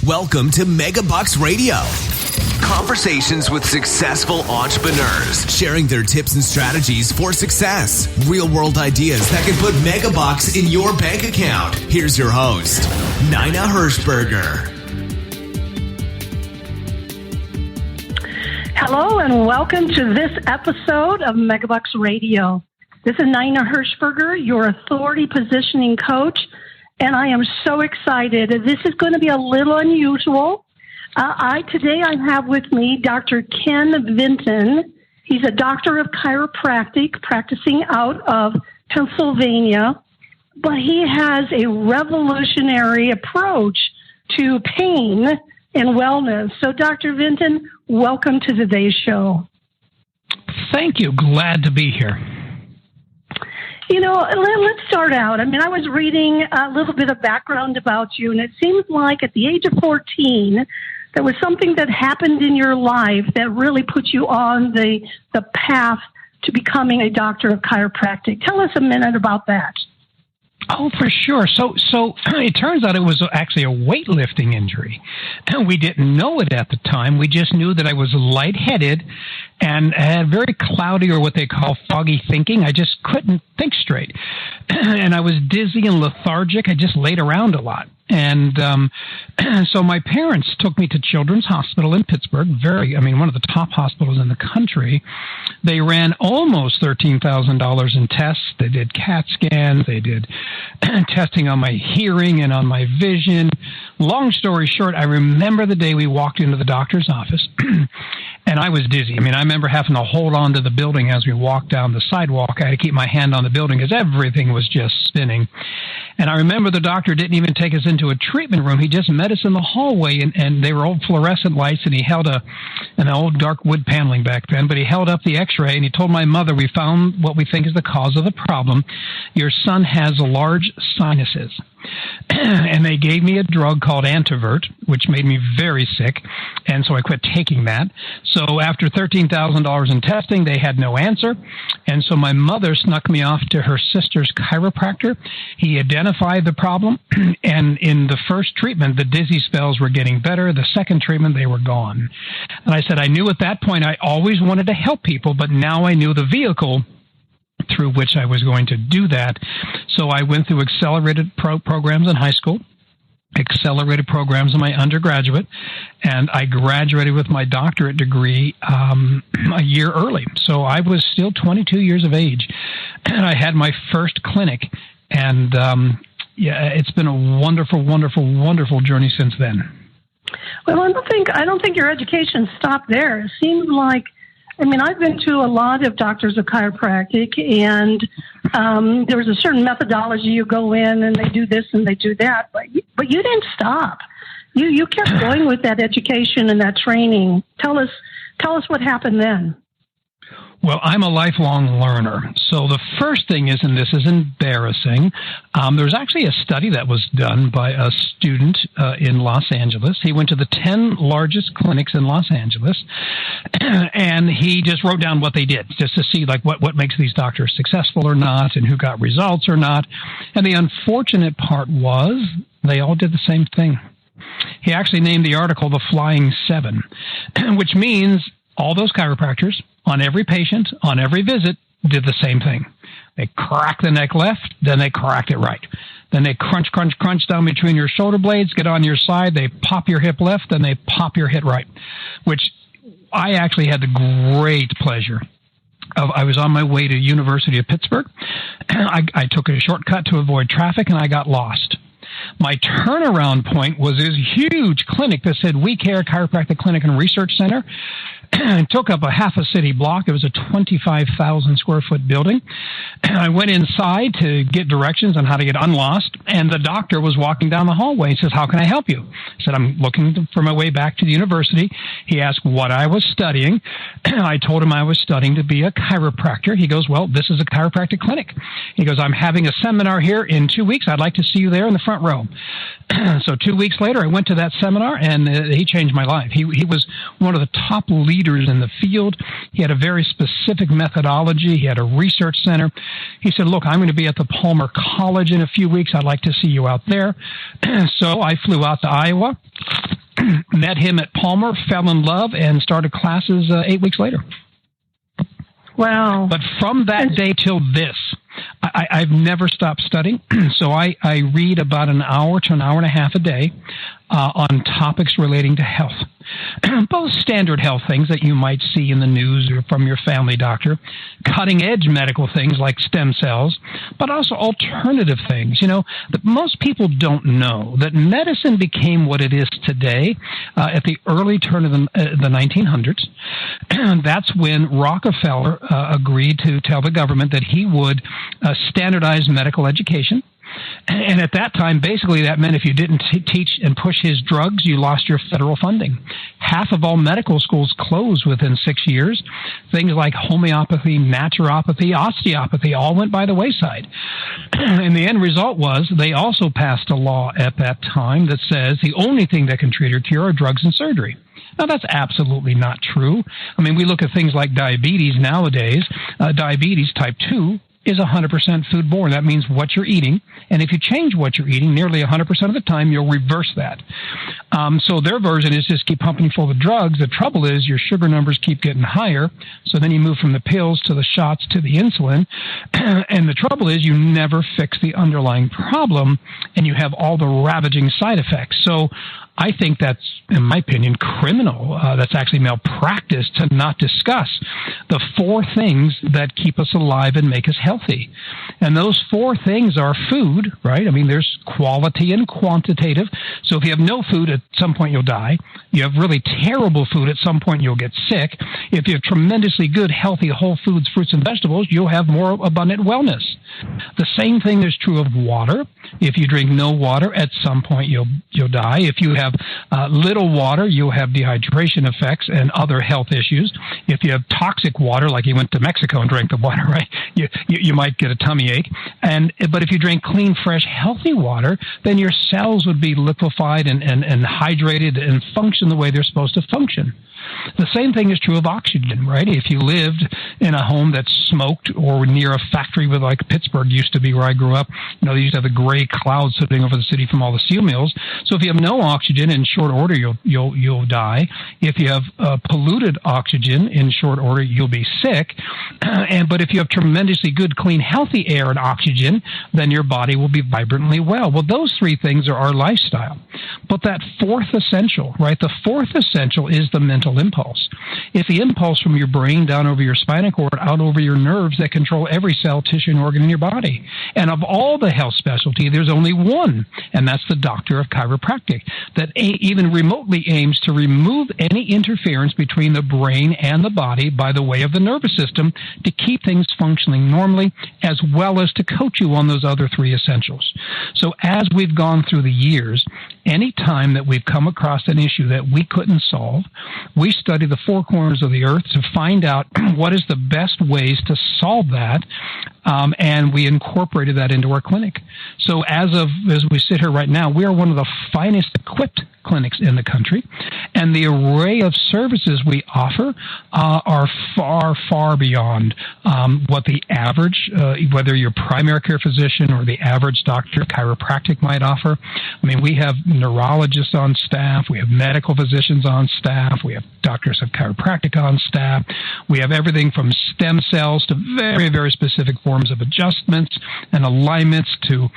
Welcome to Megabucks Radio. Conversations with successful entrepreneurs, sharing their tips and strategies for success. Real-world ideas that can put megabucks in your bank account. Here's your host, Nina Hirschberger. Hello and welcome to this episode of Megabucks Radio. This is Nina Hirschberger, your authority positioning coach, and I am so excited. This is going to be a little unusual. Today I have with me Dr. Ken Vinton. He's a doctor of chiropractic practicing out of Pennsylvania, but he has a revolutionary approach to pain and wellness. So Dr. Vinton, welcome to today's show. Thank you. Glad to be here. You know, let's start out. I mean, I was reading a little bit of background about you, and it seems like at the age of 14, there was something that happened in your life that really put you on the path to becoming a doctor of chiropractic. Tell us a minute about that. Oh, for sure. So it turns out it was actually a weightlifting injury. We didn't know it at the time. We just knew that I was lightheaded and had very cloudy, or what they call foggy thinking. I just couldn't think straight. And I was dizzy and lethargic. I just laid around a lot. And so my parents took me to Children's Hospital in Pittsburgh, one of the top hospitals in the country. They ran almost $13,000 in tests. They did CAT scans. They did testing on my hearing and on my vision. Long story short, I remember the day we walked into the doctor's office, and I was dizzy. I remember having to hold on to the building as we walked down the sidewalk. I had to keep my hand on the building because everything was just spinning. And I remember the doctor didn't even take us into a treatment room. He just met us in the hallway, and they were old fluorescent lights, and he held an old dark wood paneling back then, but he held up the x-ray, and he told my mother, "We found what we think is the cause of the problem. Your son has large sinuses." And they gave me a drug called Antivert, which made me very sick, and so I quit taking that. So after $13,000 in testing, they had no answer, and so my mother snuck me off to her sister's chiropractor. He identified the problem, and in the first treatment, the dizzy spells were getting better. The second treatment, they were gone. And I said, I knew at that point I always wanted to help people, but now I knew the vehicle through which I was going to do that. So I went through accelerated programs in high school, accelerated programs in my undergraduate, and I graduated with my doctorate degree a year early. So I was still 22 years of age, and I had my first clinic, and it's been a wonderful, wonderful, wonderful journey since then. Well, I don't think your education stopped there. It seems like, I've been to a lot of doctors of chiropractic, and there's a certain methodology. You go in and they do this and they do that, but you didn't stop. You kept going with that education and that training. Tell us what happened then. Well, I'm a lifelong learner. So the first thing is, and this is embarrassing, there's actually a study that was done by a student in Los Angeles. He went to the 10 largest clinics in Los Angeles, and he just wrote down what they did, just to see what makes these doctors successful or not, and who got results or not. And the unfortunate part was they all did the same thing. He actually named the article The Flying Seven, which means all those chiropractors on every patient, on every visit, did the same thing. They crack the neck left, then they cracked it right. Then they crunch down between your shoulder blades, get on your side, they pop your hip left, then they pop your hip right, which I actually had the great pleasure of. I was on my way to University of Pittsburgh. I took a shortcut to avoid traffic, and I got lost. My turnaround point was this huge clinic that said We Care Chiropractic Clinic and Research Center. It took up a half a city block. It was a 25,000 square foot building. I went inside to get directions on how to get unlost, and the doctor was walking down the hallway. He says, "How can I help you?" I said, "I'm looking for my way back to the university." He asked what I was studying. I told him I was studying to be a chiropractor. He goes, "Well, this is a chiropractic clinic." He goes, "I'm having a seminar here in 2 weeks. I'd like to see you there in the front row." So 2 weeks later, I went to that seminar, and he changed my life. He was one of the top leaders leaders in the field. He had a very specific methodology. He had a research center. He said, look, I'm going to be at the Palmer College in a few weeks. I'd like to see you out there. So I flew out to Iowa, met him at Palmer, fell in love, and started classes 8 weeks later. Wow. But from that day till this, I've never stopped studying. So I read about an hour to an hour and a half a day on topics relating to health. Both standard health things that you might see in the news or from your family doctor, cutting-edge medical things like stem cells, but also alternative things. You know, that most people don't know that medicine became what it is today at the early turn of the 1900s. That's when Rockefeller agreed to tell the government that he would standardize medical education. And at that time, basically, that meant if you didn't teach and push his drugs, you lost your federal funding. Half of all medical schools closed within 6 years. Things like homeopathy, naturopathy, osteopathy all went by the wayside. And the end result was they also passed a law at that time that says the only thing that can treat or cure are drugs and surgery. Now, that's absolutely not true. I mean, we look at things like diabetes nowadays. Diabetes type 2 is 100% foodborne. That means what you're eating. And if you change what you're eating, nearly 100% of the time, you'll reverse that. So their version is just keep pumping you full of drugs. The trouble is your sugar numbers keep getting higher. So then you move from the pills to the shots to the insulin. And the trouble is you never fix the underlying problem, and you have all the ravaging side effects. So I think that's, in my opinion, criminal. That's actually malpractice to not discuss the 4 things that keep us alive and make us healthy. And those 4 things are food, right? I mean, there's quality and quantitative. So if you have no food, at some point you'll die. You have really terrible food, at some point you'll get sick. If you have tremendously good, healthy, whole foods, fruits, and vegetables, you'll have more abundant wellness. The same thing is true of water. If you drink no water, at some point you'll die. If you have little water, you'll have dehydration effects and other health issues. If you have toxic water, like you went to Mexico and drank the water, right, you might get a tummy ache. But if you drink clean, fresh, healthy water, then your cells would be liquefied and hydrated and function the way they're supposed to function. The same thing is true of oxygen, right? If you lived in a home that's smoked or near a factory with, like Pittsburgh used to be where I grew up, you know, they used to have the gray clouds sitting over the city from all the steel mills. So if you have no oxygen, in short order, you'll die. If you have polluted oxygen, in short order, you'll be sick. But if you have tremendously good, clean, healthy air and oxygen, then your body will be vibrantly well. Well, those 3 things are our lifestyle. But that 4th essential, right? The 4th essential is the mental impulse. It's the impulse from your brain down over your spinal cord, out over your nerves that control every cell, tissue, and organ in your body. And of all the health specialty, there's only one, and that's the doctor of chiropractic, that even remotely aims to remove any interference between the brain and the body by the way of the nervous system to keep things functioning normally, as well as to coach you on those other 3 essentials. So as we've gone through the years, any time that we've come across an issue that we couldn't solve, we study the 4 corners of the earth to find out what is the best ways to solve that, and we incorporated that into our clinic. So as we sit here right now, we are one of the finest equipped clinics in the country, and the array of services we offer are far, far beyond what the average, whether you're primary care physician or the average doctor of chiropractic might offer. I mean, we have neurologists on staff, we have medical physicians on staff, we have doctors of chiropractic on staff, we have everything from stem cells to very, very specific forms of adjustments and alignments to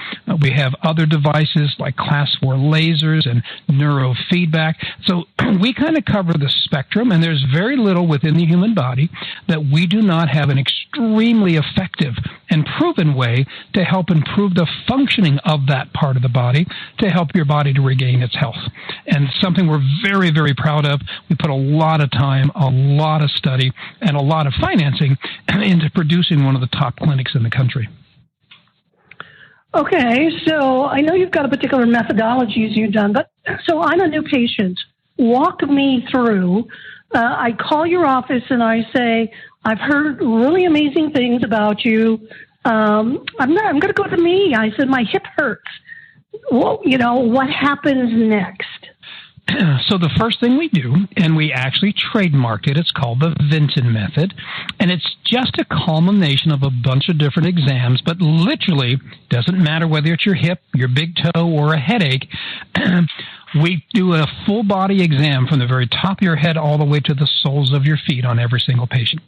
we have other devices like class 4 lasers and neurofeedback. So we kind of cover the spectrum, and there's very little within the human body that we do not have an extremely effective and proven way to help improve the functioning of that part of the body to help your body to regain its health. And something we're very, very proud of. We put a lot of time, a lot of study, and a lot of financing into producing one of the top clinics in the country. Okay, so I know you've got a particular methodologies you've done, but so I'm a new patient. Walk me through. I call your office and I say, I've heard really amazing things about you. I'm going to go to me. I said, my hip hurts. Well, you know, what happens next? So the first thing we do, and we actually trademarked it, it's called the Vinton method, and it's just a culmination of a bunch of different exams, but literally doesn't matter whether it's your hip, your big toe, or a headache. We do a full body exam from the very top of your head all the way to the soles of your feet on every single patient,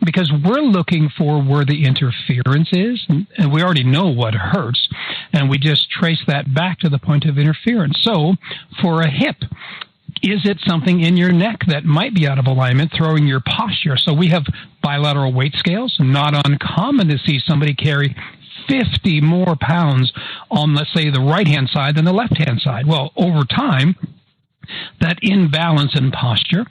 because we're looking for where the interference is, and we already know what hurts, and we just trace that back to the point of interference. So for a hip, is it something in your neck that might be out of alignment, throwing your posture? So we have bilateral weight scales. Not uncommon to see somebody carry 50 more pounds on, let's say, the right-hand side than the left-hand side. Well, over time, that imbalance in posture,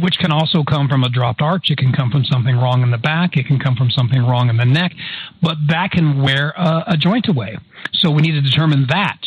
which can also come from a dropped arch, it can come from something wrong in the back, it can come from something wrong in the neck, but that can wear a joint away. So we need to determine that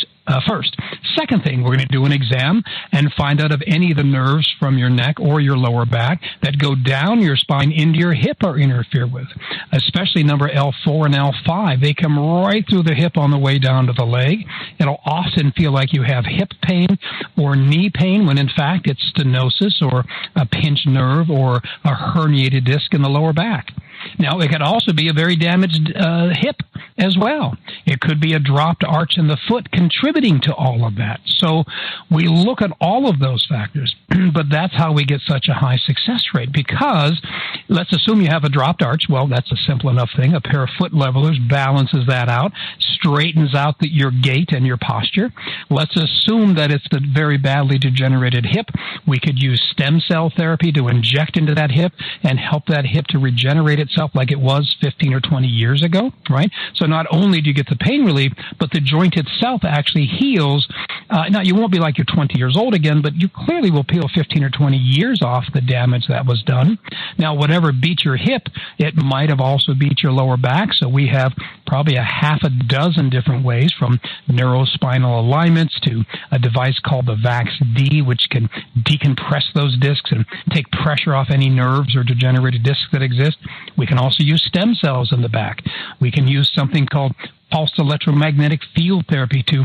first. Second thing, we're going to do an exam and find out if any of the nerves from your neck or your lower back that go down your spine into your hip are interfered with, especially number L4 and L5. They come right through the hip on the way down to the leg. It'll often feel like you have hip pain or knee pain when in fact it's stenosis or a pinched nerve or a herniated disc in the lower back. Now, it could also be a very damaged hip as well. It could be a dropped arch in the foot contributing to all of that. So we look at all of those factors, but that's how we get such a high success rate, because let's assume you have a dropped arch. Well, that's a simple enough thing. A pair of foot levelers balances that out, straightens out your gait and your posture. Let's assume that it's the very badly degenerated hip. We could use stem cell therapy to inject into that hip and help that hip to regenerate itself like it was 15 or 20 years ago, right? So not only do you get the pain relief, but the joint itself actually heals. Now, you won't be like you're 20 years old again, but you clearly will peel 15 or 20 years off the damage that was done. Now, whatever beat your hip, it might have also beat your lower back. So we have probably a half a dozen different ways, from neurospinal alignments to a device called the VAX-D, which can decompress those discs and take pressure off any nerves or degenerated discs that exist. We can also use stem cells in the back. We can use something called pulsed electromagnetic field therapy to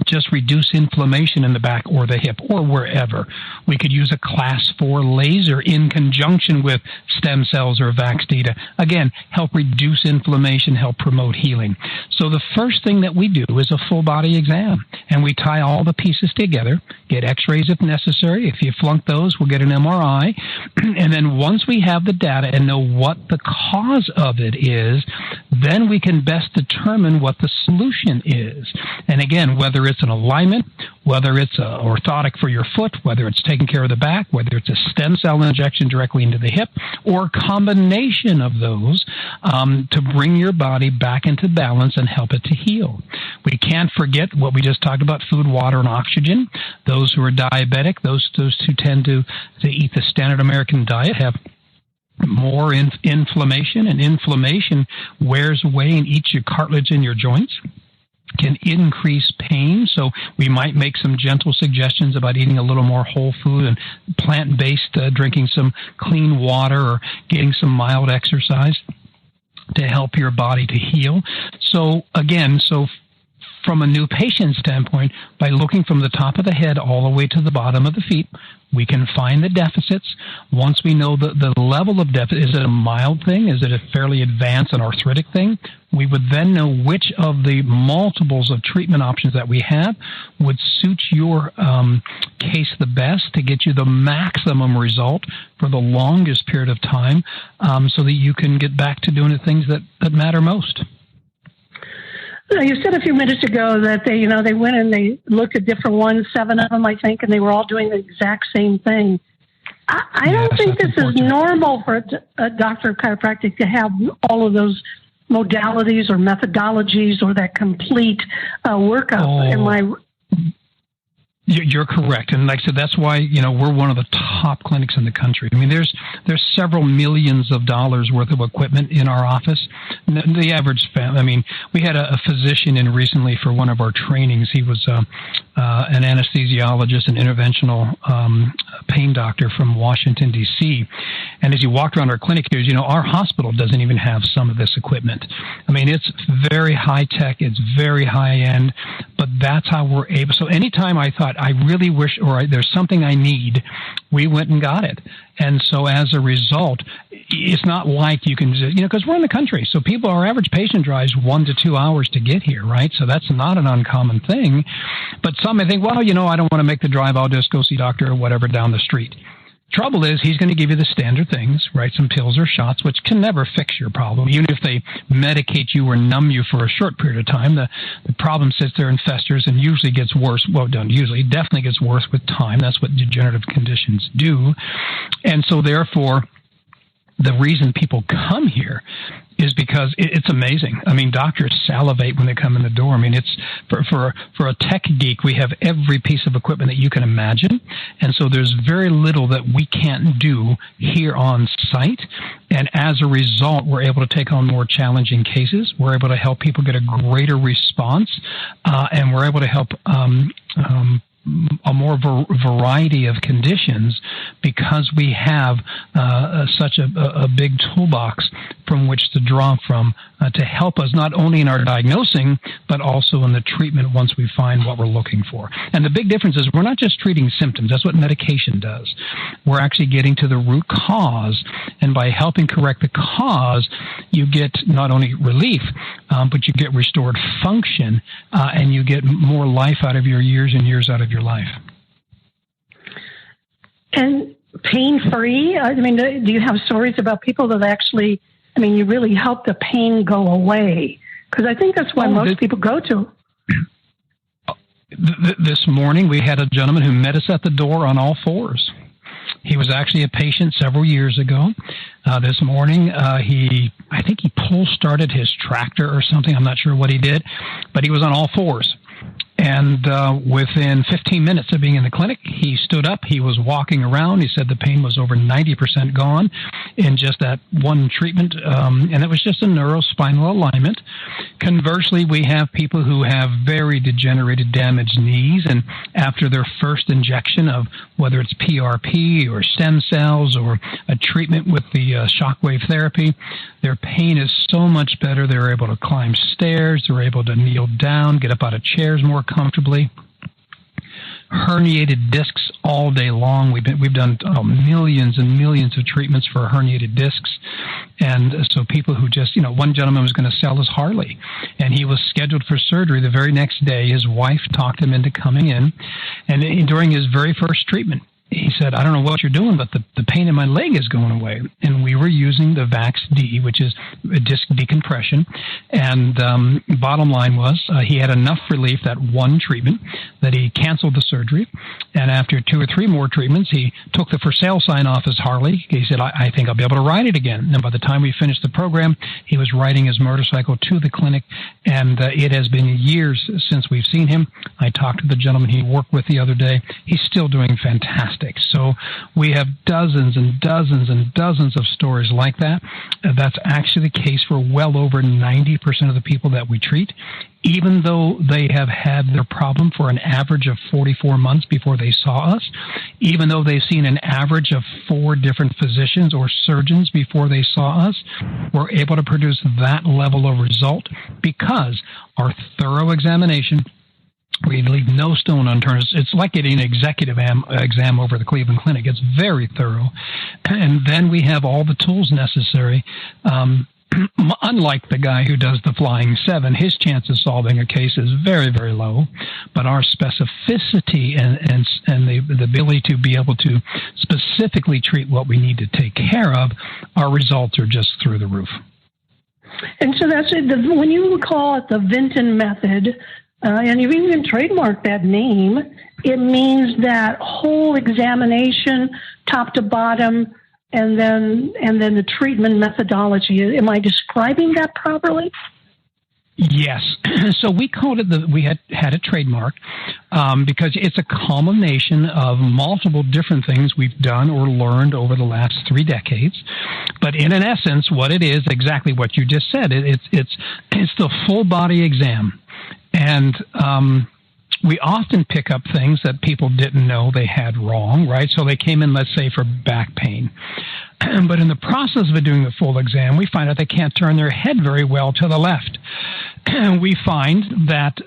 just reduce inflammation in the back or the hip or wherever. We could use a class 4 laser in conjunction with stem cells or VAX-D to, again, help reduce inflammation, help promote healing. So the first thing that we do is a full body exam, and we tie all the pieces together, get x-rays if necessary. If you flunk those, we'll get an MRI. And then once we have the data and know what the cause of it is, then we can best determine what the solution is. And again, whether it's an alignment, whether it's a orthotic for your foot, whether it's taking care of the back, whether it's a stem cell injection directly into the hip, or a combination of those to bring your body back into balance and help it to heal. We can't forget what we just talked about, food, water, and oxygen. Those who are diabetic, those who tend to eat the standard American diet have more inflammation, and inflammation wears away and eats your cartilage in your joints, can increase pain. So we might make some gentle suggestions about eating a little more whole food and plant-based, drinking some clean water or getting some mild exercise to help your body to heal. So again, from a new patient standpoint, by looking from the top of the head all the way to the bottom of the feet, we can find the deficits. Once we know the level of deficit, is it a mild thing? Is it a fairly advanced and arthritic thing? We would then know which of the multiples of treatment options that we have would suit your case the best to get you the maximum result for the longest period of time, so that you can get back to doing the things that matter most. You said a few minutes ago that they went and they looked at different ones, 7 of them, I think, and they were all doing the exact same thing. I don't think this is normal for a doctor of chiropractic to have all of those modalities or methodologies or that complete workup. You're correct, and like I said, that's why we're one of the top clinics in the country. I mean, there's several millions of dollars worth of equipment in our office. The average family. I mean, we had a physician in recently for one of our trainings. He was an anesthesiologist, an interventional pain doctor from Washington D.C. And as you walked around our clinic here, our hospital doesn't even have some of this equipment. I mean, it's very high tech, it's very high end, but that's how we're able. So anytime I thought, I really wish, or there's something I need, we went and got it. And so as a result, it's not like you can just, because we're in the country. So our average patient drives 1 to 2 hours to get here, right? So that's not an uncommon thing. But some may think, well, I don't want to make the drive. I'll just go see doctor or whatever down the street. Trouble is, he's going to give you the standard things, right? Some pills or shots, which can never fix your problem. Even if they medicate you or numb you for a short period of time, the problem sits there and festers and usually gets worse. Well, definitely gets worse with time. That's what degenerative conditions do. And so therefore, the reason people come here is because it's amazing. I mean, doctors salivate when they come in the door. I mean, it's for a tech geek, we have every piece of equipment that you can imagine. And so there's very little that we can't do here on site. And as a result, we're able to take on more challenging cases. We're able to help people get a greater response. And we're able to help a more variety of conditions because we have such a big toolbox from which to draw from to help us not only in our diagnosing, but also in the treatment once we find what we're looking for. And the big difference is we're not just treating symptoms. That's what medication does. We're actually getting to the root cause. And by helping correct the cause, you get not only relief, but you get restored function, and you get more life out of your years and years out of your life. And pain-free? I mean, do you have stories about people that actually, you really help the pain go away? Because I think that's why most people go to. This morning, we had a gentleman who met us at the door on all fours. He was actually a patient several years ago. This morning, I think he started his tractor or something. I'm not sure what he did, but he was on all fours. And within 15 minutes of being in the clinic, he stood up. He was walking around. He said the pain was over 90% gone in just that one treatment, and it was just a neurospinal alignment. Conversely, we have people who have very degenerated, damaged knees, and after their first injection of whether it's PRP or stem cells or a treatment with the shockwave therapy, their pain is so much better. They're able to climb stairs. They're able to kneel down, get up out of chairs more comfortably. Herniated discs all day long. We've done millions and millions of treatments for herniated discs. And so people who just, one gentleman was going to sell his Harley, and he was scheduled for surgery the very next day. His wife talked him into coming in, and during his very first treatment, he said, I don't know what you're doing, but the pain in my leg is going away. And we were using the VAX-D, which is disc decompression. And bottom line was he had enough relief, that one treatment, that he canceled the surgery. And after 2 or 3 more treatments, he took the for sale sign off his Harley. He said, I think I'll be able to ride it again. And by the time we finished the program, he was riding his motorcycle to the clinic. And it has been years since we've seen him. I talked to the gentleman he worked with the other day. He's still doing fantastic. So we have dozens and dozens and dozens of stories like that. That's actually the case for well over 90% of the people that we treat, even though they have had their problem for an average of 44 months before they saw us, even though they've seen an average of 4 different physicians or surgeons before they saw us. We're able to produce that level of result because our thorough examination, we leave no stone unturned. It's like getting an executive exam over the Cleveland Clinic. It's very thorough. And then we have all the tools necessary. Unlike the guy who does the Flying 7, his chance of solving a case is very, very low. But our specificity and the ability to be able to specifically treat what we need to take care of, our results are just through the roof. And so that's it. When you call it the Vinton method, and you've even trademarked that name, it means that whole examination, top to bottom, and then the treatment methodology. Am I describing that properly? Yes. So we called it we had a trademark because it's a culmination of multiple different things we've done or learned over the last 3 decades. But in an essence, what it is, exactly what you just said, it's the full body exam. And we often pick up things that people didn't know they had wrong, right? So they came in, let's say, for back pain. But in the process of doing the full exam, we find out they can't turn their head very well to the left. We find that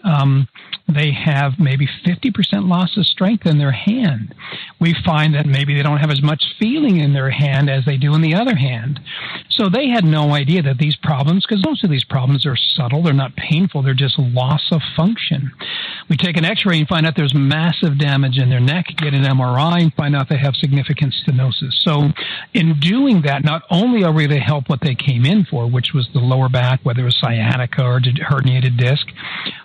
they have maybe 50% loss of strength in their hand. We find that maybe they don't have as much feeling in their hand as they do in the other hand. So they had no idea that these problems, because most of these problems are subtle, they're not painful, they're just loss of function. We take an x-ray and find out there's massive damage in their neck, get an MRI and find out they have significant stenosis. So in doing that, not only are we to help what they came in for, which was the lower back, whether it was sciatica or herniated disc,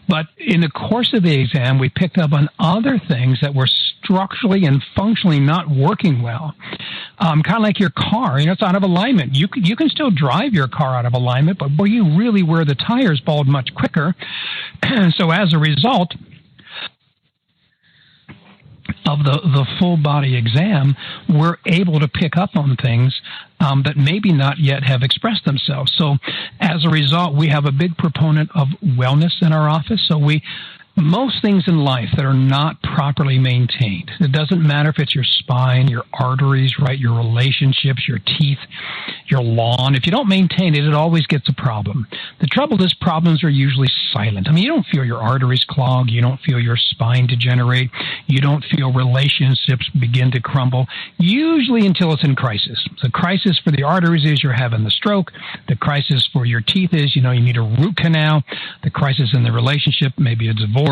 but in the course of the exam, we picked up on other things that were structurally and functionally not working well. Kind of like your car, it's out of alignment. You can still drive your car out of alignment, but where you really wear the tires bald much quicker. So as a result of the full body exam, we're able to pick up on things that maybe not yet have expressed themselves. So as a result, we have a big proponent of wellness in our office. So most things in life that are not properly maintained, it doesn't matter if it's your spine, your arteries, right, your relationships, your teeth, your lawn. If you don't maintain it, it always gets a problem. The trouble is problems are usually silent. I mean, you don't feel your arteries clog. You don't feel your spine degenerate. You don't feel relationships begin to crumble, usually until it's in crisis. The crisis for the arteries is you're having the stroke. The crisis for your teeth is, you need a root canal. The crisis in the relationship, maybe a divorce.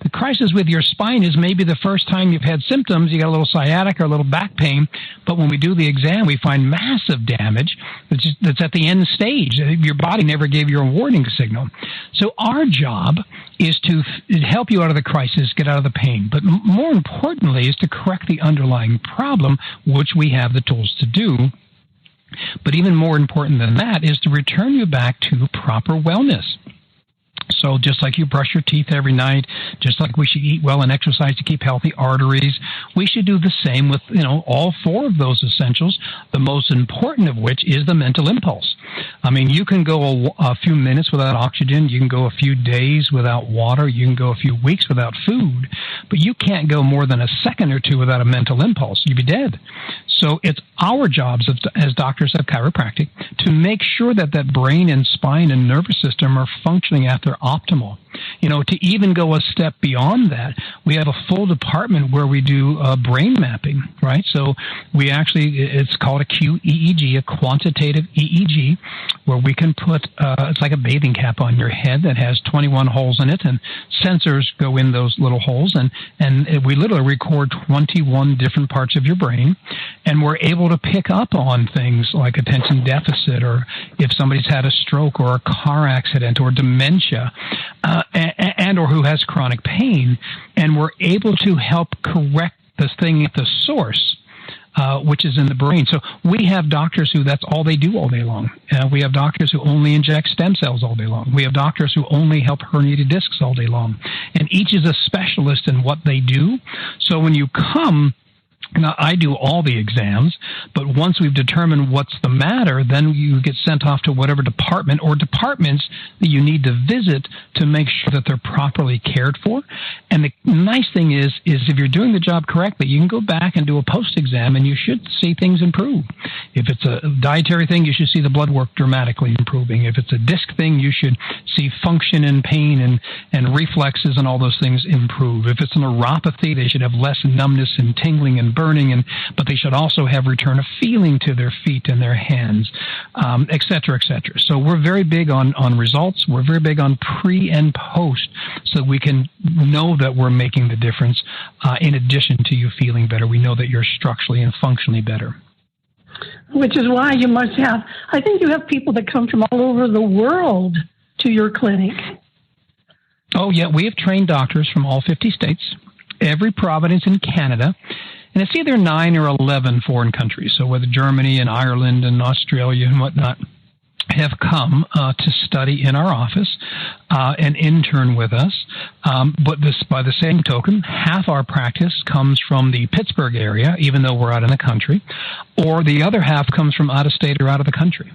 The crisis with your spine is maybe the first time you've had symptoms, you got a little sciatica or a little back pain, but when we do the exam, we find massive damage that's at the end stage. Your body never gave you a warning signal. So our job is to help you out of the crisis, get out of the pain, but more importantly is to correct the underlying problem, which we have the tools to do. But even more important than that is to return you back to proper wellness. So just like you brush your teeth every night, just like we should eat well and exercise to keep healthy arteries, we should do the same with, all four of those essentials, the most important of which is the mental impulse. I mean, you can go a few minutes without oxygen, you can go a few days without water, you can go a few weeks without food, but you can't go more than a second or two without a mental impulse. You'd be dead. So it's our jobs as doctors of chiropractic to make sure that brain and spine and nervous system are functioning at their optimal. To even go a step beyond that, we have a full department where we do brain mapping, right? So we it's called a QEEG, a quantitative EEG, where we can put, it's like a bathing cap on your head that has 21 holes in it, and sensors go in those little holes, and we literally record 21 different parts of your brain, and we're able to pick up on things like attention deficit, or if somebody's had a stroke or a car accident or dementia, and or who has chronic pain, and we're able to help correct this thing at the source, which is in the brain. So we have doctors who that's all they do all day long. We have doctors who only inject stem cells all day long. We have doctors who only help herniated discs all day long. And each is a specialist in what they do. So when you come, now, I do all the exams, but once we've determined what's the matter, then you get sent off to whatever department or departments that you need to visit to make sure that they're properly cared for. And the nice thing is if you're doing the job correctly, you can go back and do a post-exam, and you should see things improve. If it's a dietary thing, you should see the blood work dramatically improving. If it's a disc thing, you should see function and pain and reflexes and all those things improve. If it's a neuropathy, they should have less numbness and tingling and burning, but they should also have return of feeling to their feet and their hands, et cetera, et cetera. So we're very big on results. We're very big on pre and post, so we can know that we're making the difference in addition to you feeling better. We know that you're structurally and functionally better. Which is why you must have, I think you have people that come from all over the world to your clinic. Oh, yeah. We have trained doctors from all 50 states, every province in Canada, and it's either 9 or 11 foreign countries. So whether Germany and Ireland and Australia and whatnot have come to study in our office and intern with us. But this, by the same token, half our practice comes from the Pittsburgh area, even though we're out in the country, or the other half comes from out of state or out of the country.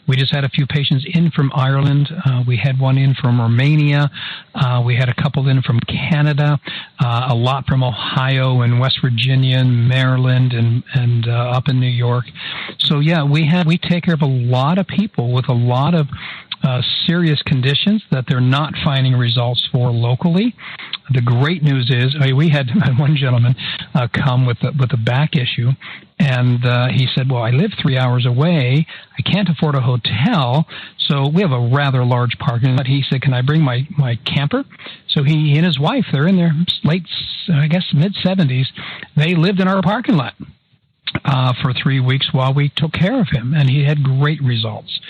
We just had a few patients in from Ireland. We had one in from Romania. We had a couple in from Canada, a lot from Ohio and West Virginia and Maryland and up in New York. So, yeah, we take care of a lot of people people with a lot of serious conditions that they're not finding results for locally. The great news is, we had one gentleman come with a back issue, and he said, well, I live 3 hours away. I can't afford a hotel, so we have a rather large parking lot. He said, can I bring my camper? So he and his wife, they're in their mid-70s. They lived in our parking lot for 3 weeks while we took care of him, and he had great results.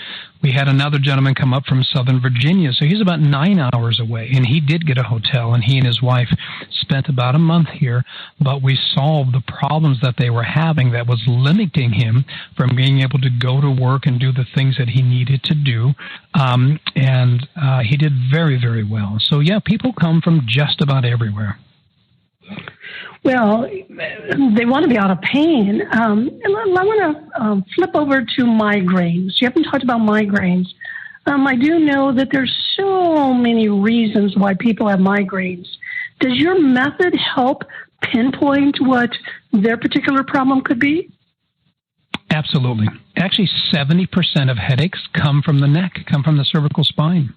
We had another gentleman come up from Southern Virginia, so he's about 9 hours away, and he did get a hotel, and he and his wife spent about a month here, but we solved the problems that they were having that was limiting him from being able to go to work and do the things that he needed to do, and he did very, very well. So, yeah, people come from just about everywhere. Well, they want to be out of pain. I want to flip over to migraines. You haven't talked about migraines. I do know that there's so many reasons why people have migraines. Does your method help pinpoint what their particular problem could be? Absolutely. Actually, 70% of headaches come from the neck, come from the cervical spine.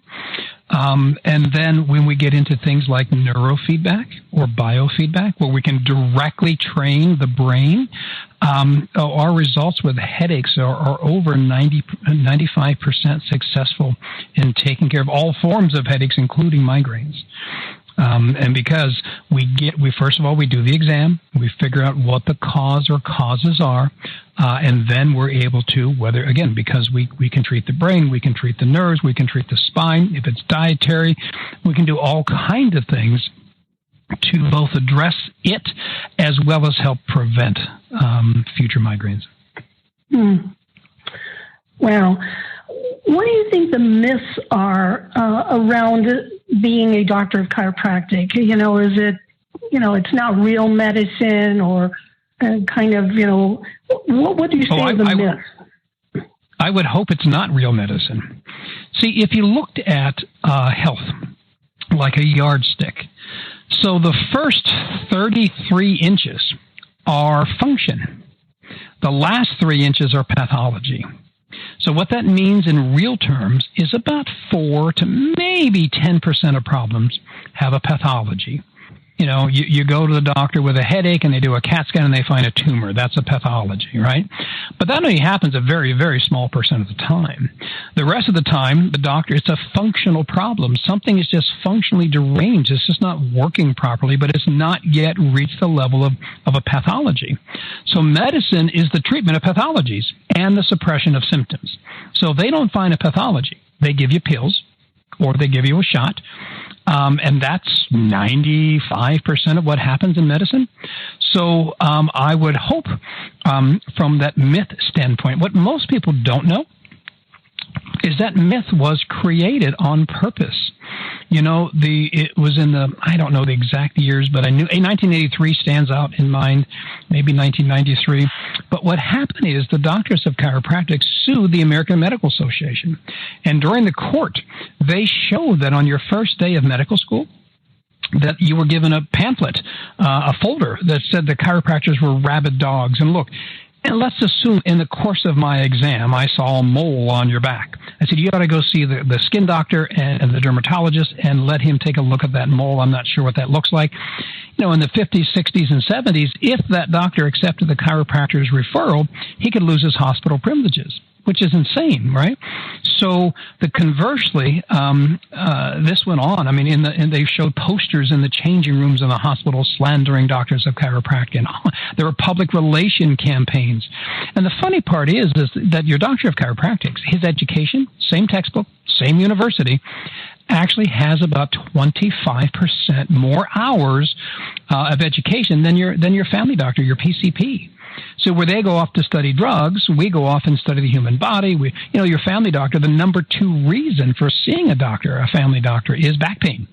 And then when we get into things like neurofeedback or biofeedback, where we can directly train the brain, our results with headaches are over 95% successful in taking care of all forms of headaches, including migraines. And because we first of all, we do the exam, we figure out what the cause or causes are, and then we're able to, because we can treat the brain, we can treat the nerves, we can treat the spine. If it's dietary, we can do all kinds of things to both address it as well as help prevent future migraines. Wow. What do you think the myths are around being a doctor of chiropractic? Is it, it's not real medicine, or what do you say is the myth? I would hope it's not real medicine. See, if you looked at health like a yardstick, so the first 33 inches are function. The last 3 inches are pathology. So what that means in real terms is about 4 to maybe 10% of problems have a pathology. You go to the doctor with a headache and they do a CAT scan and they find a tumor. That's a pathology, right? But that only happens a very, very small percent of the time. The rest of the time, it's a functional problem. Something is just functionally deranged. It's just not working properly, but it's not yet reached the level of a pathology. So medicine is the treatment of pathologies and the suppression of symptoms. So if they don't find a pathology, they give you pills or they give you a shot. And that's 95% of what happens in medicine. So I would hope from that myth standpoint, what most people don't know is that myth was created on purpose. It was in I don't know the exact years, but I knew 1983 stands out in mind, maybe 1993. But what happened is the doctors of chiropractic sued the American Medical Association. And during the court, they showed that on your first day of medical school, that you were given a pamphlet, a folder that said the chiropractors were rabid dogs. And look, and let's assume in the course of my exam, I saw a mole on your back. I said, you ought to go see the skin doctor and the dermatologist and let him take a look at that mole. I'm not sure what that looks like. In the 50s, 60s, and 70s, if that doctor accepted the chiropractor's referral, he could lose his hospital privileges, which is insane, right? So conversely, this went on. I mean, and they showed posters in the changing rooms in the hospital slandering doctors of chiropractic. And there were public relation campaigns. And the funny part is that your doctor of chiropractic, his education, same textbook, same university, actually has about 25% more hours of education than your family doctor, your PCP. So where they go off to study drugs, we go off and study the human body. Your family doctor, the number 2 reason for seeing a family doctor, is back pain.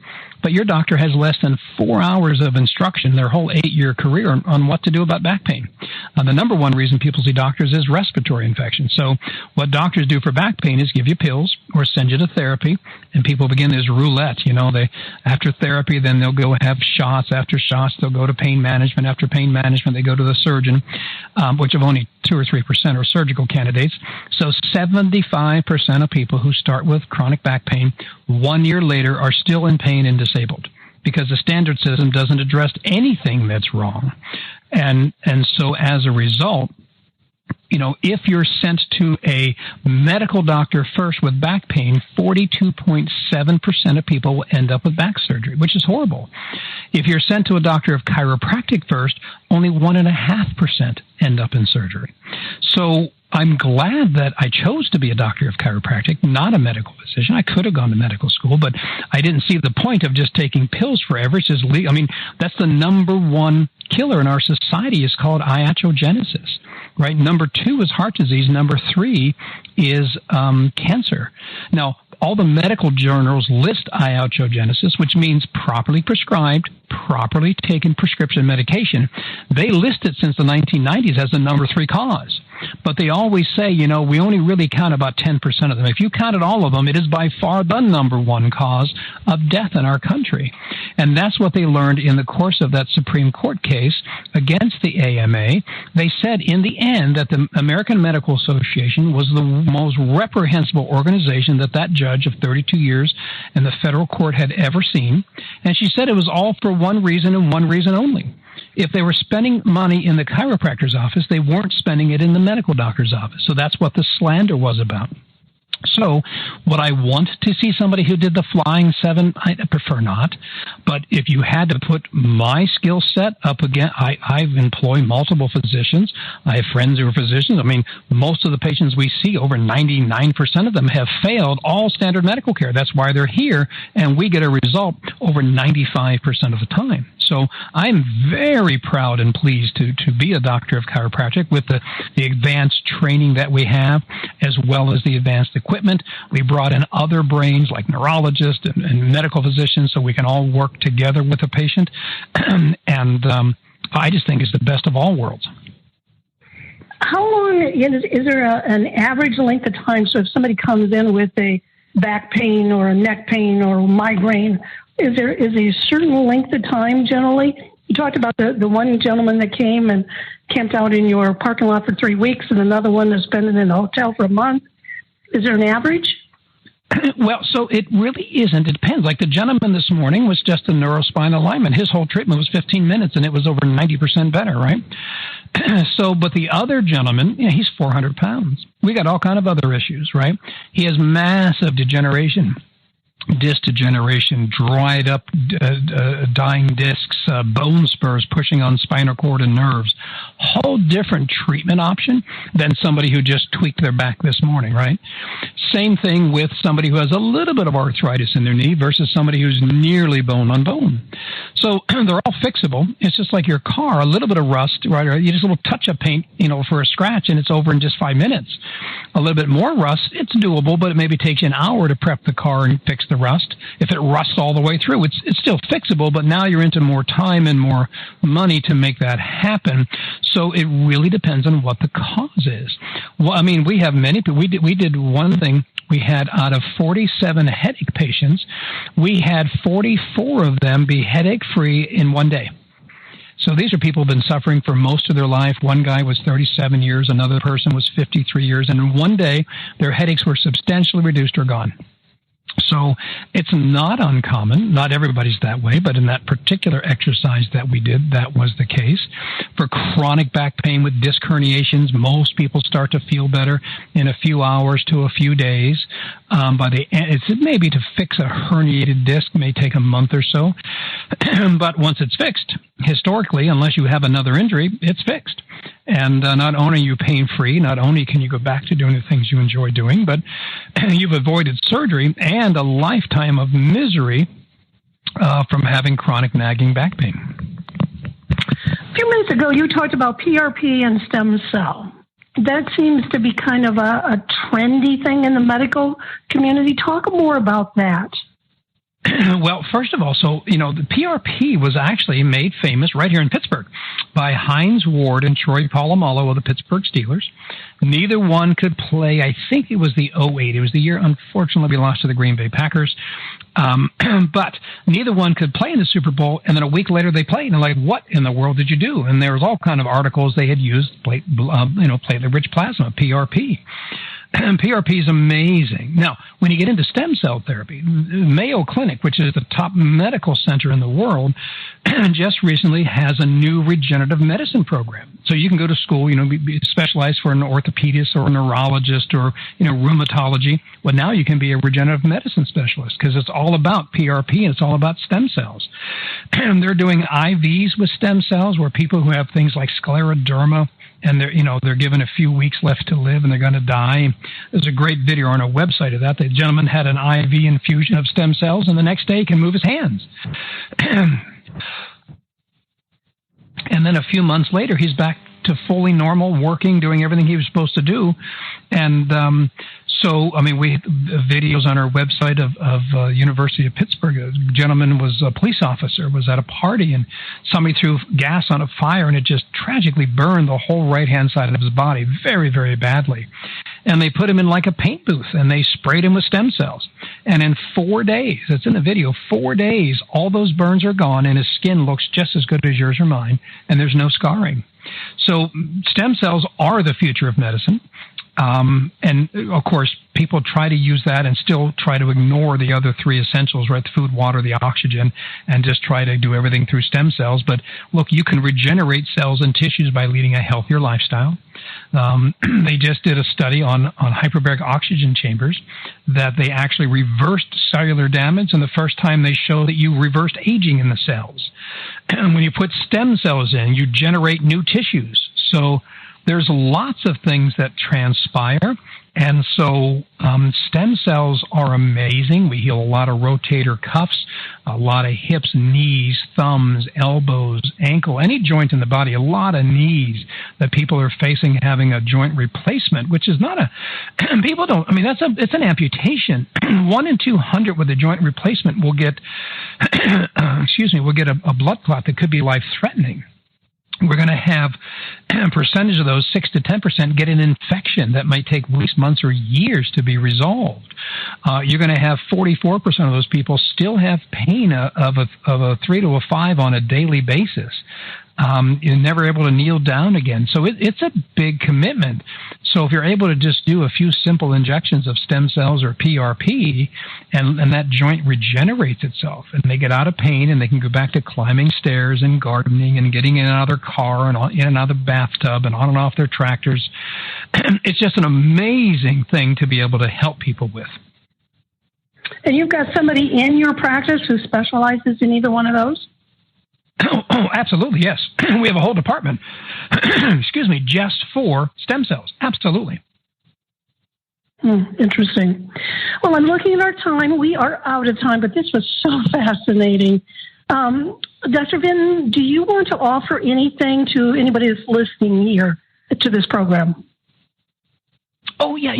But your doctor has less than 4 hours of instruction their whole 8-year career on what to do about back pain. The number one reason people see doctors is respiratory infection. So what doctors do for back pain is give you pills or send you to therapy, and people begin this roulette. After therapy, then they'll go have shots. After shots, they'll go to pain management. After pain management, they go to the surgeon, which of only 2 or 3% are surgical candidates. So 75% of people who start with chronic back pain 1 year later are still in pain and disabled, because the standard system doesn't address anything that's wrong. And so as a result, if you're sent to a medical doctor first with back pain, 42.7% of people will end up with back surgery, which is horrible. If you're sent to a doctor of chiropractic first, only 1.5% end up in surgery. So I'm glad that I chose to be a doctor of chiropractic, not a medical physician. I could have gone to medical school, but I didn't see the point of just taking pills forever. It's just that's the number one killer in our society is called iatrogenesis, right? Number 2 is heart disease. Number 3 is cancer. Now, all the medical journals list iatrogenesis, which means properly prescribed, properly taken prescription medication. They list it since the 1990s as the number 3 cause. But they always say, we only really count about 10% of them. If you counted all of them, it is by far the number 1 cause of death in our country. And that's what they learned in the course of that Supreme Court case against the AMA. They said in the end that the American Medical Association was the most reprehensible organization that judge of 32 years in the federal court had ever seen. And she said it was all for one reason and one reason only. If they were spending money in the chiropractor's office, they weren't spending it in the medical doctor's office. So that's what the slander was about. So would I want to see somebody who did the flying 7? I prefer not. But if you had to put my skill set up again, I employ multiple physicians. I have friends who are physicians. Most of the patients we see, over 99% of them, have failed all standard medical care. That's why they're here, and we get a result over 95% of the time. So I'm very proud and pleased to be a doctor of chiropractic with the advanced training that we have, as well as the advanced equipment. We brought in other brains like neurologists and medical physicians so we can all work together with a patient. And I just think it's the best of all worlds. How long is there an average length of time? So if somebody comes in with a back pain or a neck pain or migraine, is there a certain length of time generally? You talked about the one gentleman that came and camped out in your parking lot for 3 weeks and another one that's been in a hotel for a month. Is there an average? Well, so it really isn't. It depends. Like the gentleman this morning was just a neurospinal alignment. His whole treatment was 15 minutes, and it was over 90% better, right? But the other gentleman, he's 400 pounds. We got all kind of other issues, right? He has massive degeneration. Disc degeneration, dried up, dying discs, bone spurs pushing on spinal cord and nerves. Whole different treatment option than somebody who just tweaked their back this morning, right? Same thing with somebody who has a little bit of arthritis in their knee versus somebody who's nearly bone on bone. So they're all fixable. It's just like your car, a little bit of rust, right? Or you just a little touch-up paint, for a scratch, and it's over in just 5 minutes. A little bit more rust, it's doable, but it maybe takes you an hour to prep the car and fix the rust. If it rusts all the way through, it's still fixable, but now you're into more time and more money to make that happen. So it really depends on what the cause is. Well, we have many people. We did one thing. We had out of 47 headache patients, we had 44 of them be headache-free in 1 day. So these are people who have been suffering for most of their life. One guy was 37 years, another person was 53 years, and in 1 day, their headaches were substantially reduced or gone. So it's not uncommon. Not everybody's that way, but in that particular exercise that we did, that was the case. For chronic back pain with disc herniations, most people start to feel better in a few hours to a few days. By the end, it's maybe to fix a herniated disc may take a month or so. But once it's fixed, historically, unless you have another injury, it's fixed. And not only are you pain-free, not only can you go back to doing the things you enjoy doing, but you've avoided surgery and a lifetime of misery from having chronic nagging back pain. A few minutes ago, you talked about PRP and stem cell. That seems to be kind of a trendy thing in the medical community. Talk more about that. Well, first of all, the PRP was actually made famous right here in Pittsburgh by Hines Ward and Troy Polamalu of the Pittsburgh Steelers. Neither one could play. I think it was the '08. It was the year, unfortunately, we lost to the Green Bay Packers. But neither one could play in the Super Bowl, and then a week later they played, and like, what in the world did you do? And there was all kind of articles they had used, platelet-rich plasma, PRP. PRP is amazing. Now, when you get into stem cell therapy, Mayo Clinic, which is the top medical center in the world, just recently has a new regenerative medicine program. So you can go to school, be specialized for an orthopedist or a neurologist or, rheumatology. Well, now you can be a regenerative medicine specialist because it's all about PRP and it's all about stem cells. And they're doing IVs with stem cells where people who have things like scleroderma, and they're given a few weeks left to live and they're going to die. There's a great video on our website of that. The gentleman had an IV infusion of stem cells and the next day he can move his hands. And then a few months later, he's back to fully normal, working, doing everything he was supposed to do. And we have videos on our website of University of Pittsburgh. A gentleman was a police officer, was at a party, and somebody threw gas on a fire, and it just tragically burned the whole right-hand side of his body very, very badly. And they put him in like a paint booth, and they sprayed him with stem cells. And in 4 days, it's in the video, 4 days, all those burns are gone, and his skin looks just as good as yours or mine, and there's no scarring. So stem cells are the future of medicine. And of course, people try to use that and still try to ignore the other three essentials, right? The food, water, the oxygen, and just try to do everything through stem cells. But look, you can regenerate cells and tissues by leading a healthier lifestyle. They just did a study on hyperbaric oxygen chambers that they actually reversed cellular damage, and the first time they show that you reversed aging in the cells. And when you put stem cells in, you generate new tissues. So there's lots of things that transpire, and so stem cells are amazing. We heal a lot of rotator cuffs, a lot of hips, knees, thumbs, elbows, ankle, any joint in the body, a lot of knees that people are facing having a joint replacement, which is not it's an amputation. 1 in 200 with a joint replacement will get, a blood clot that could be life-threatening. We're going to have a percentage of those, 6 to 10%, get an infection that might take weeks, months, or years to be resolved. You're going to have 44% of those people still have pain of a 3 to a 5 on a daily basis. You're never able to kneel down again. So it's a big commitment. So if you're able to just do a few simple injections of stem cells or PRP, and that joint regenerates itself, and they get out of pain, and they can go back to climbing stairs and gardening and getting in and out of their car and in and out of the bathtub and on and off their tractors. It's just an amazing thing to be able to help people with. And you've got somebody in your practice who specializes in either one of those? Oh, absolutely, yes. We have a whole department, just for stem cells. Absolutely. Interesting. Well, I'm looking at our time. We are out of time, but this was so fascinating. Dr. Vinton, do you want to offer anything to anybody that's listening here to this program? Oh, yeah,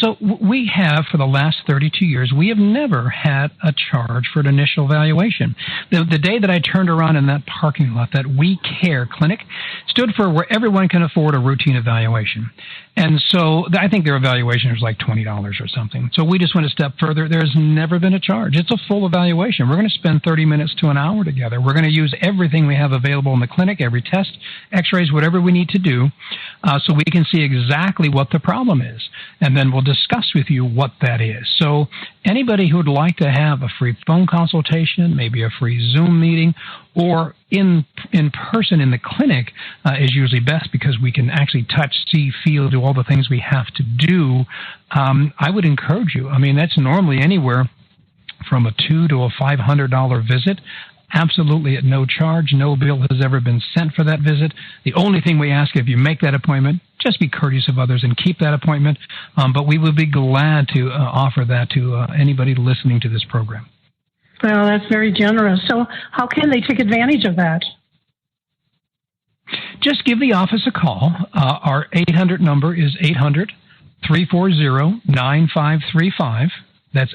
so we have, for the last 32 years, we have never had a charge for an initial evaluation. The day that I turned around in that parking lot, that We Care clinic stood for where everyone can afford a routine evaluation. And so I think their evaluation was like $20 or something. So we just went a step further. There's never been a charge. It's a full evaluation. We're going to spend 30 minutes to an hour together. We're going to use everything we have available in the clinic, every test, x-rays, whatever we need to do, so we can see exactly what the problem is. And then we'll discuss with you what that is. So anybody who would like to have a free phone consultation, maybe a free Zoom meeting, or in person in the clinic is usually best because we can actually touch, see, feel, do all the things we have to do. I would encourage you. That's normally anywhere from a $200 to a $500 visit. Absolutely at no charge. No bill has ever been sent for that visit. The only thing we ask, if you make that appointment, just be courteous of others and keep that appointment. But we would be glad to offer that to anybody listening to this program. Well, that's very generous. So how can they take advantage of that? Just give the office a call. Our 800 number is 800-340-9535. That's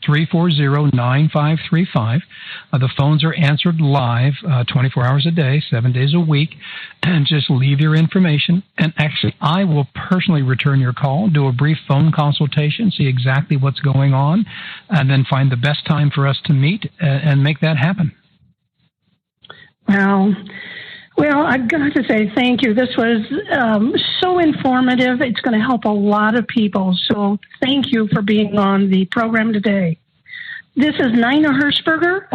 340-9535. The phones are answered live 24 hours a day, 7 days a week, and just leave your information. And actually, I will personally return your call, do a brief phone consultation, see exactly what's going on, and then find the best time for us to meet and make that happen. Well, I've got to say thank you. This was so informative. It's going to help a lot of people. So thank you for being on the program today. This is Nina Hirschberger,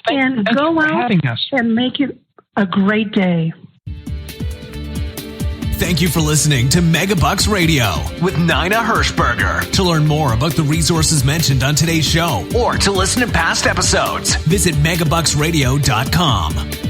and go out and make it a great day. Thank you for listening to Megabucks Radio with Nina Hirschberger. To learn more about the resources mentioned on today's show or to listen to past episodes, visit megabucksradio.com.